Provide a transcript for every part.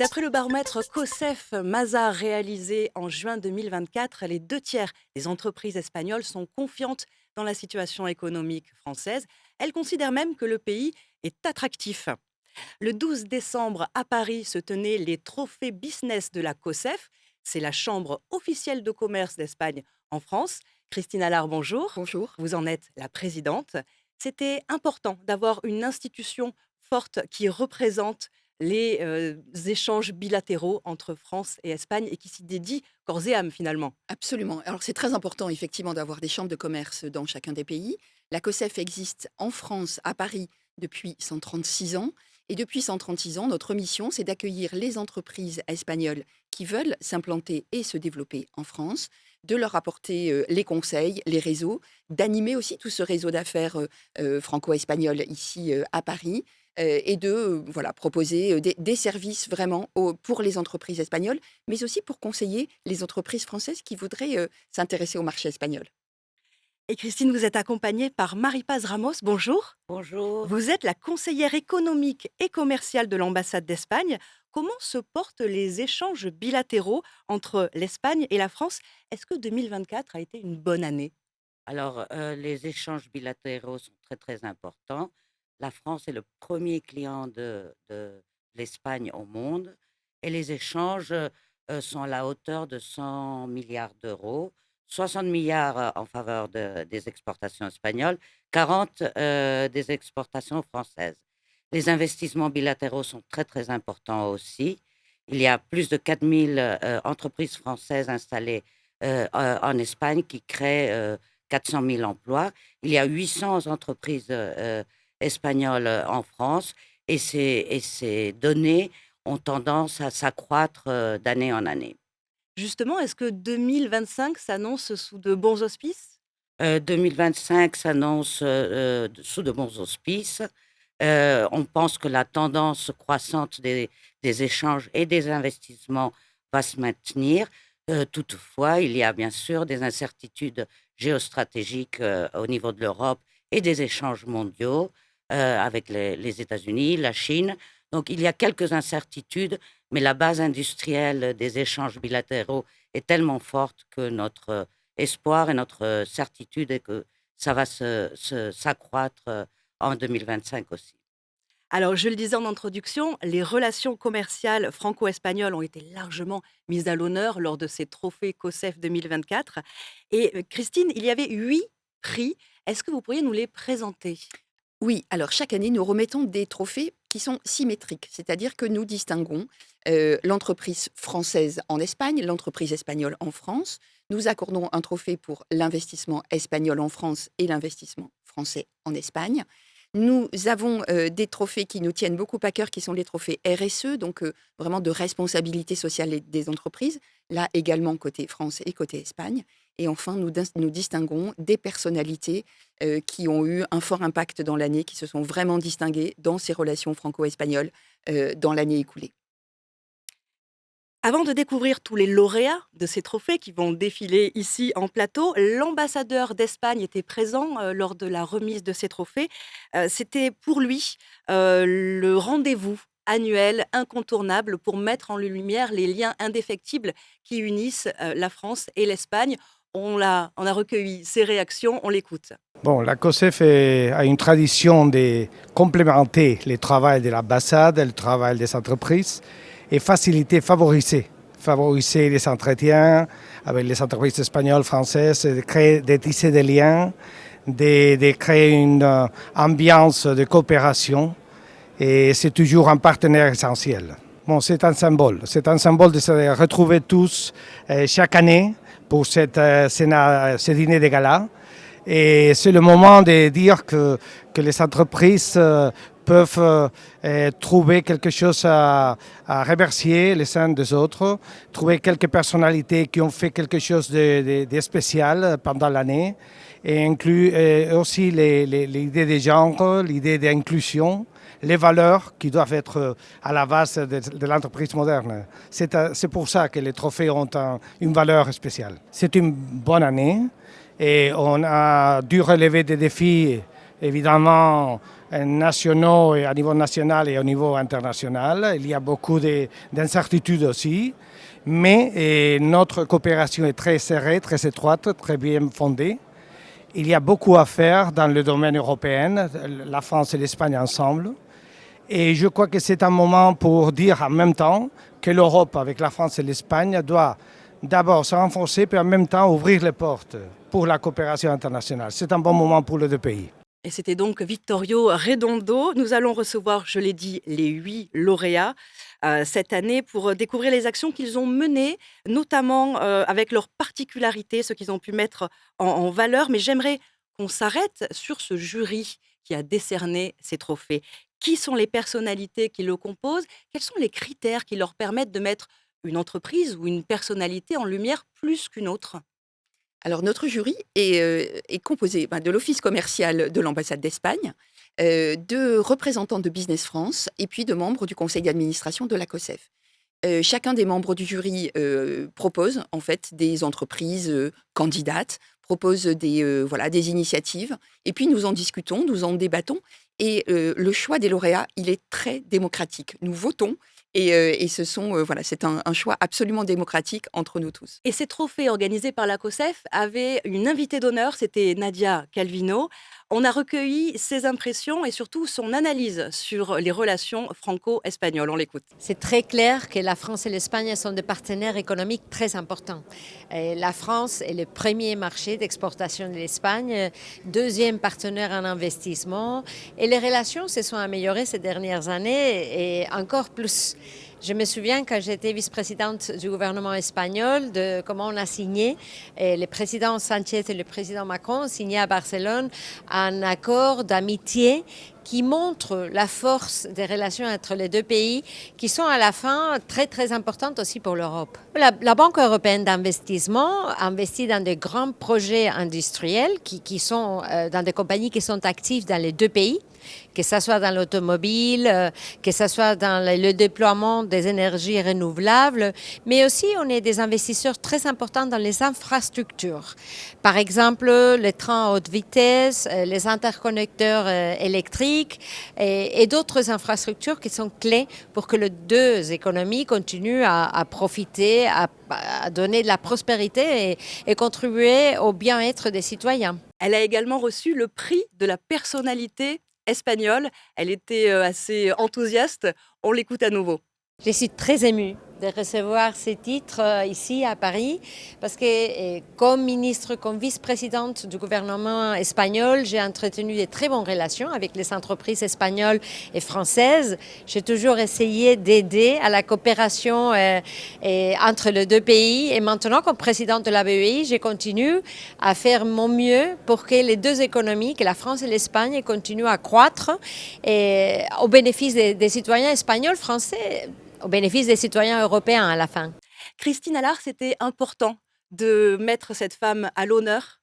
D'après le baromètre COSEF-Mazars réalisé en juin 2024, les 2 tiers des entreprises espagnoles sont confiantes dans la situation économique française. Elles considèrent même que le pays est attractif. Le 12 décembre, à Paris, se tenaient les trophées business de la COSEF. C'est la chambre officielle de commerce d'Espagne en France. Christine Allard, bonjour. Bonjour. Vous en êtes la présidente. C'était important d'avoir une institution forte qui représente les échanges bilatéraux entre France et Espagne et qui s'y dédie corps et âme finalement. Absolument. Alors c'est très important effectivement d'avoir des chambres de commerce dans chacun des pays. La COSEF existe en France, à Paris, depuis 136 ans. Et depuis 136 ans, notre mission, c'est d'accueillir les entreprises espagnoles qui veulent s'implanter et se développer en France, de leur apporter les conseils, les réseaux, d'animer aussi tout ce réseau d'affaires franco-espagnol ici à Paris, et de voilà, proposer des services vraiment pour les entreprises espagnoles, mais aussi pour conseiller les entreprises françaises qui voudraient s'intéresser au marché espagnol. Et Christine, vous êtes accompagnée par Marie-Paz Ramos. Bonjour. Bonjour. Vous êtes la conseillère économique et commerciale de l'ambassade d'Espagne. Comment se portent les échanges bilatéraux entre l'Espagne et la France? Est-ce que 2024 a été une bonne année? Alors, les échanges bilatéraux sont très, très importants. La France est le premier client de l'Espagne au monde et les échanges, sont à la hauteur de 100 milliards d'euros, 60 milliards en faveur des exportations espagnoles, 40 des exportations françaises. Les investissements bilatéraux sont très, très importants aussi. Il y a plus de 4000 entreprises françaises installées en Espagne qui créent 400 000 emplois. Il y a 800 entreprises espagnoles en France et ces données ont tendance à s'accroître d'année en année. Justement, est-ce que 2025 s'annonce sous de bons auspices? 2025 s'annonce sous de bons auspices. On pense que la tendance croissante des échanges et des investissements va se maintenir. Toutefois, il y a bien sûr des incertitudes géostratégiques au niveau de l'Europe et des échanges mondiaux avec les États-Unis, la Chine. Donc, il y a quelques incertitudes, mais la base industrielle des échanges bilatéraux est tellement forte que notre espoir et notre certitude est que ça va s'accroître en 2025 aussi. Alors, je le disais en introduction, les relations commerciales franco-espagnoles ont été largement mises à l'honneur lors de ces trophées COSEF 2024. Et Christine, il y avait 8 prix. Est-ce que vous pourriez nous les présenter? Oui, alors chaque année, nous remettons des trophées qui sont symétriques, c'est-à-dire que nous distinguons l'entreprise française en Espagne, l'entreprise espagnole en France. Nous accordons un trophée pour l'investissement espagnol en France et l'investissement français en Espagne. Nous avons des trophées qui nous tiennent beaucoup à cœur, qui sont les trophées RSE, donc vraiment de responsabilité sociale des entreprises, là également côté France et côté Espagne. Et enfin, nous distinguons des personnalités qui ont eu un fort impact dans l'année, qui se sont vraiment distinguées dans ces relations franco-espagnoles dans l'année écoulée. Avant de découvrir tous les lauréats de ces trophées qui vont défiler ici en plateau, l'ambassadeur d'Espagne était présent lors de la remise de ces trophées. C'était pour lui le rendez-vous annuel incontournable pour mettre en lumière les liens indéfectibles qui unissent la France et l'Espagne. On a recueilli ses réactions, on l'écoute. Bon, la COSEF a une tradition de complémenter le travail de l'ambassade, le travail des entreprises et favoriser les entretiens avec les entreprises espagnoles, françaises, de tisser des liens, de créer une ambiance de coopération et c'est toujours un partenaire essentiel. Bon, c'est un symbole de se retrouver tous chaque année pour ce dîner de gala. Et c'est le moment de dire que les entreprises peuvent trouver quelque chose à remercier les uns des autres, trouver quelques personnalités qui ont fait quelque chose de spécial pendant l'année, et inclut aussi l'idée de genre, l'idée d'inclusion, les valeurs qui doivent être à la base de l'entreprise moderne. C'est pour ça que les trophées ont une valeur spéciale. C'est une bonne année et on a dû relever des défis évidemment nationaux et à niveau national et au niveau international. Il y a beaucoup d'incertitudes aussi, mais notre coopération est très serrée, très étroite, très bien fondée. Il y a beaucoup à faire dans le domaine européen, la France et l'Espagne ensemble. Et je crois que c'est un moment pour dire en même temps que l'Europe, avec la France et l'Espagne, doit d'abord se renforcer, puis en même temps ouvrir les portes pour la coopération internationale. C'est un bon moment pour les deux pays. Et c'était donc Vittorio Redondo. Nous allons recevoir, je l'ai dit, les 8 lauréats cette année pour découvrir les actions qu'ils ont menées, notamment avec leurs particularités, ce qu'ils ont pu mettre en valeur. Mais j'aimerais qu'on s'arrête sur ce jury qui a décerné ces trophées. Qui sont les personnalités qui le composent? Quels sont les critères qui leur permettent de mettre une entreprise ou une personnalité en lumière plus qu'une autre? Alors, notre jury est composé de l'Office commercial de l'ambassade d'Espagne, de représentants de Business France et puis de membres du conseil d'administration de la COSEF. Chacun des membres du jury propose en fait des entreprises candidates, propose des initiatives, et puis nous en discutons, nous en débattons, et le choix des lauréats, il est très démocratique. Nous votons, et c'est un choix absolument démocratique entre nous tous. Et ces trophées organisés par la COSEF avaient une invitée d'honneur, c'était Nadia Calvino. On a recueilli ses impressions et surtout son analyse sur les relations franco-espagnoles. On l'écoute. C'est très clair que la France et l'Espagne sont des partenaires économiques très importants. Et la France est le premier marché d'exportation de l'Espagne, deuxième partenaire en investissement. Et les relations se sont améliorées ces dernières années et encore plus. Je me souviens quand j'étais vice-présidente du gouvernement espagnol de comment on a signé, et le président Sánchez et le président Macron ont signé à Barcelone un accord d'amitié qui montre la force des relations entre les deux pays, qui sont à la fin très très importantes aussi pour l'Europe. La Banque européenne d'investissement investit dans de grands projets industriels qui sont dans des compagnies qui sont actives dans les deux pays, que ce soit dans l'automobile, que ce soit dans le déploiement des énergies renouvelables, mais aussi on est des investisseurs très importants dans les infrastructures. Par exemple, les trains à haute vitesse, les interconnecteurs électriques et d'autres infrastructures qui sont clés pour que les deux économies continuent à profiter, à donner de la prospérité et contribuer au bien-être des citoyens. Elle a également reçu le prix de la personnalité espagnole. Elle était assez enthousiaste. On l'écoute à nouveau. Je suis très émue de recevoir ces titres ici à Paris parce que comme ministre, comme vice-présidente du gouvernement espagnol, j'ai entretenu de très bonnes relations avec les entreprises espagnoles et françaises. J'ai toujours essayé d'aider à la coopération entre les deux pays et maintenant, comme présidente de la BEI, je continue à faire mon mieux pour que les deux économies, que la France et l'Espagne, continuent à croître et au bénéfice des citoyens espagnols, français, au bénéfice des citoyens européens à la fin. Christine Allard, c'était important de mettre cette femme à l'honneur?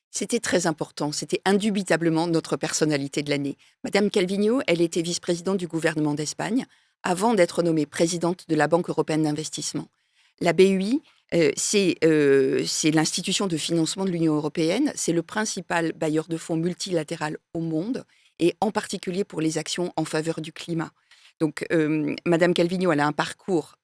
C'était très important, c'était indubitablement notre personnalité de l'année. Madame Calvino, elle était vice-présidente du gouvernement d'Espagne avant d'être nommée présidente de la Banque européenne d'investissement. La BEI, c'est l'institution de financement de l'Union européenne, c'est le principal bailleur de fonds multilatéral au monde, et en particulier pour les actions en faveur du climat. Donc, Madame Calvino, elle a un parcours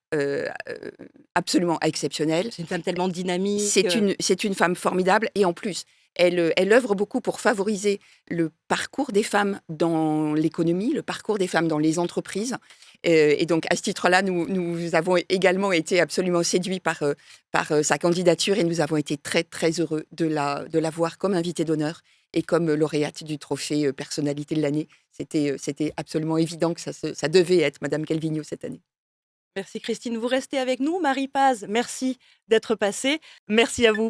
absolument exceptionnel. C'est une femme tellement dynamique. C'est une femme formidable et en plus, elle œuvre beaucoup pour favoriser le parcours des femmes dans l'économie, le parcours des femmes dans les entreprises. Et donc, à ce titre-là, nous avons également été absolument séduits par sa candidature et nous avons été très, très heureux de la voir comme invitée d'honneur et comme lauréate du trophée personnalité de l'année. C'était absolument évident que ça devait être Madame Calvino cette année. Merci Christine. Vous restez avec nous. Marie Paz, merci d'être passée. Merci à vous.